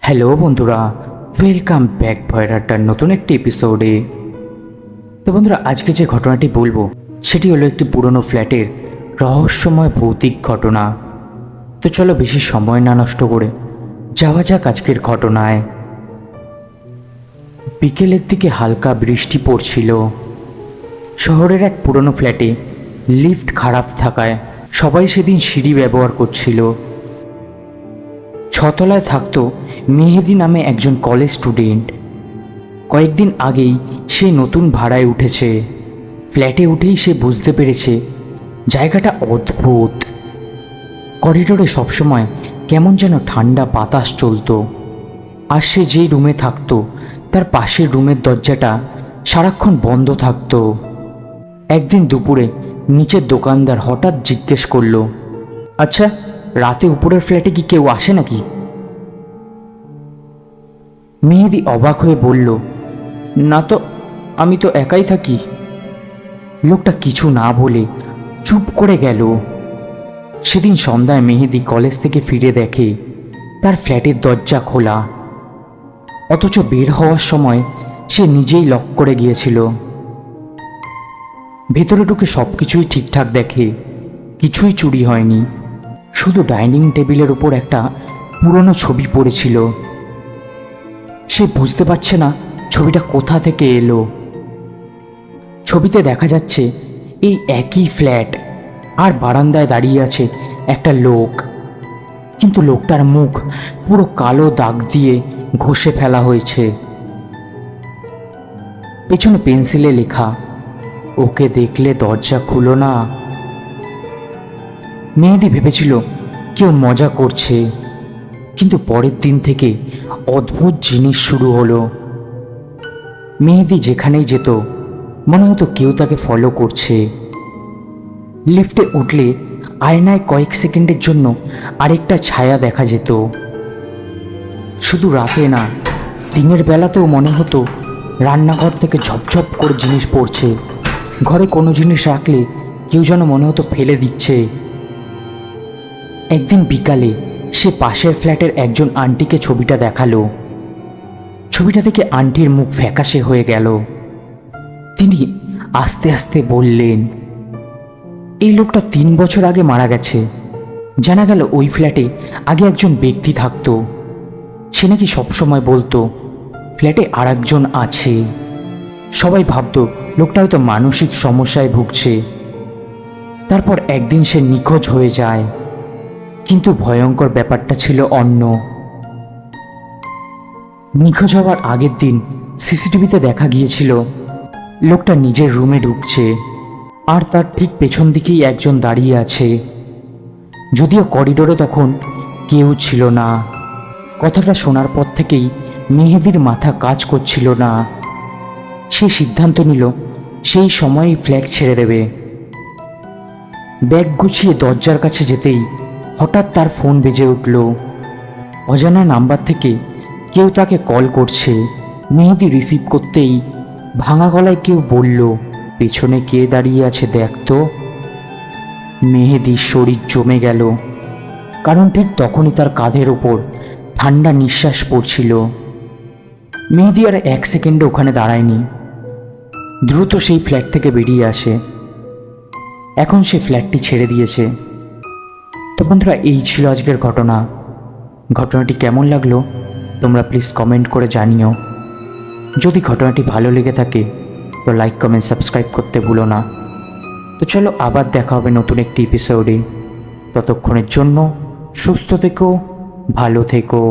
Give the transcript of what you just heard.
Hello বন্ধুরা, welcome back ভয়রাটার নতুন একটি এপিসোডে। তো বন্ধুরা, আজকে যে ঘটনাটি বলবো সেটি হলো একটি পুরনো ফ্ল্যাটের রহস্যময় ভৌতিক ঘটনা। তো চলো বেশি সময় না নষ্ট করে যাওয়া যাক আজকের ঘটনায়। বিকেলের দিকে হালকা বৃষ্টি পড়ছিল। শহরের এক পুরনো ফ্ল্যাটে লিফট খারাপ থাকায় সবাই সেদিন সিঁড়ি ব্যবহার করছিল। ছতলায় থাকতো মেহেদি নামে একজন কলেজ স্টুডেন্ট। কয়েকদিন আগেই সে নতুন ভাড়ায় উঠেছে। ফ্ল্যাটে উঠেই সে বুঝতে পেরেছে জায়গাটা অদ্ভুত। করিডোরে সবসময় কেমন যেন ঠান্ডা বাতাস চলতো, আর সে যেই রুমে থাকতো তার পাশের রুমের দরজাটা সারাক্ষণ বন্ধ থাকতো। একদিন দুপুরে নিচের দোকানদার হঠাৎ জিজ্ঞেস করলো, আচ্ছা, রাতে উপরের ফ্ল্যাটে কি কেউ আসে নাকি? মেহেদি অবাক হয়ে বলল, না তো, আমি তো একাই থাকি। লোকটা কিছু না বলে চুপ করে গেল। সেদিন সন্ধ্যায় মেহেদি কলেজ থেকে ফিরে দেখে তার ফ্ল্যাটের দরজা খোলা, অথচ বের হওয়ার সময় সে নিজেই লক করে গিয়েছিল। ভেতরে ঢুকে সব কিছুই ঠিকঠাক দেখে, কিছুই চুরি হয়নি। শুধু ডাইনিং টেবিলের উপর একটা পুরনো ছবি পড়েছিল। সে বুঝতে পারছে না ছবিটা কোথা থেকে এলো। ছবিতে দেখা যাচ্ছে এই একই ফ্ল্যাট, আর বারান্দায় দাঁড়িয়ে আছে একটা লোক, কিন্তু লোকটার মুখ পুরো কালো দাগ দিয়ে ঘষে ফেলা হয়েছে। পেছনে পেন্সিলে লেখা, ওকে দেখলে দরজা খুলো না। মেহেদি ভেবেছিল কেউ মজা করছে, কিন্তু পরের দিন থেকে অদ্ভুত জিনিস শুরু হলো। মেহেদি যেখানেই যেত মনে হতো কেউ তাকে ফলো করছে। লিফটে উঠলে আয়নায় কয়েক সেকেন্ডের জন্য আরেকটা ছায়া দেখা যেত। শুধু রাতে না, দিনের বেলাতেও মনে হতো রান্নাঘর থেকে ঝপঝপ করে জিনিস পড়ছে। ঘরে কোনো জিনিস রাখলে কেউ যেন মনে হতো ফেলে দিচ্ছে। একদিন বিকালে সে পাশের ফ্ল্যাটের একজন আন্টিকে ছবিটা দেখালো। ছবিটা থেকে আন্টির মুখ ফ্যাকাশে হয়ে গেল। তিনি আস্তে আস্তে বললেন, এই লোকটা 3 বছর আগে মারা গেছে। জানা গেল ওই ফ্ল্যাটে আগে একজন ব্যক্তি থাকতো। সে নাকি সবসময় বলতো ফ্ল্যাটে আর একজন আছে। সবাই ভাবতো লোকটা হয়তো মানসিক সমস্যায় ভুগছে। তারপর একদিন সে নিখোঁজ হয়ে যায়, কিন্তু ভয়ঙ্কর ব্যাপারটা ছিল অন্য। নিখোঁজ হওয়ার আগের দিন সিসিটিভিতে দেখা গিয়েছিল লোকটা নিজের রুমে ঢুকছে, আর তার ঠিক পেছন দিকেই একজন দাঁড়িয়ে আছে। যদিও করিডোরে তখন কেউ ছিল না। কথাটা শোনার পর থেকেই মেহেদির মাথা কাজ করছিল না। সে সিদ্ধান্ত নিল সেই সময়েই ফ্ল্যাট ছেড়ে দেবে। ব্যাগ গুছিয়ে দরজার কাছে যেতেই হঠাৎ তার ফোন বেজে উঠল। অজানা নাম্বার থেকে কেউ তাকে কল করছে। মেহেদি রিসিভ করতেই ভাঙা গলায় কেউ বলল, পেছনে কে দাঁড়িয়ে আছে দেখ তো। মেহেদির শরীর জমে গেল, কারণ ঠিক তখনই তার কাঁধের ওপর ঠান্ডা নিঃশ্বাস পড়ছিল। মেহেদি আর 1 সেকেন্ডে ওখানে দাঁড়ায়নি, দ্রুত সেই ফ্ল্যাট থেকে বেরিয়ে আসে। এখন সে ফ্ল্যাটটি ছেড়ে দিয়েছে। তো বন্ধুরা, এই ছিল আজকের ঘটনা। ঘটনাটি কেমন লাগলো তোমরা প্লিজ কমেন্ট করে জানিও। যদি ঘটনাটি ভালো লেগে থাকে তো লাইক, কমেন্ট, সাবস্ক্রাইব করতে ভুলো না। তো চলো আবার দেখা হবে নতুন একটি এপিসোডে। ততক্ষণের জন্য সুস্থ থেকো, ভালো থেকো।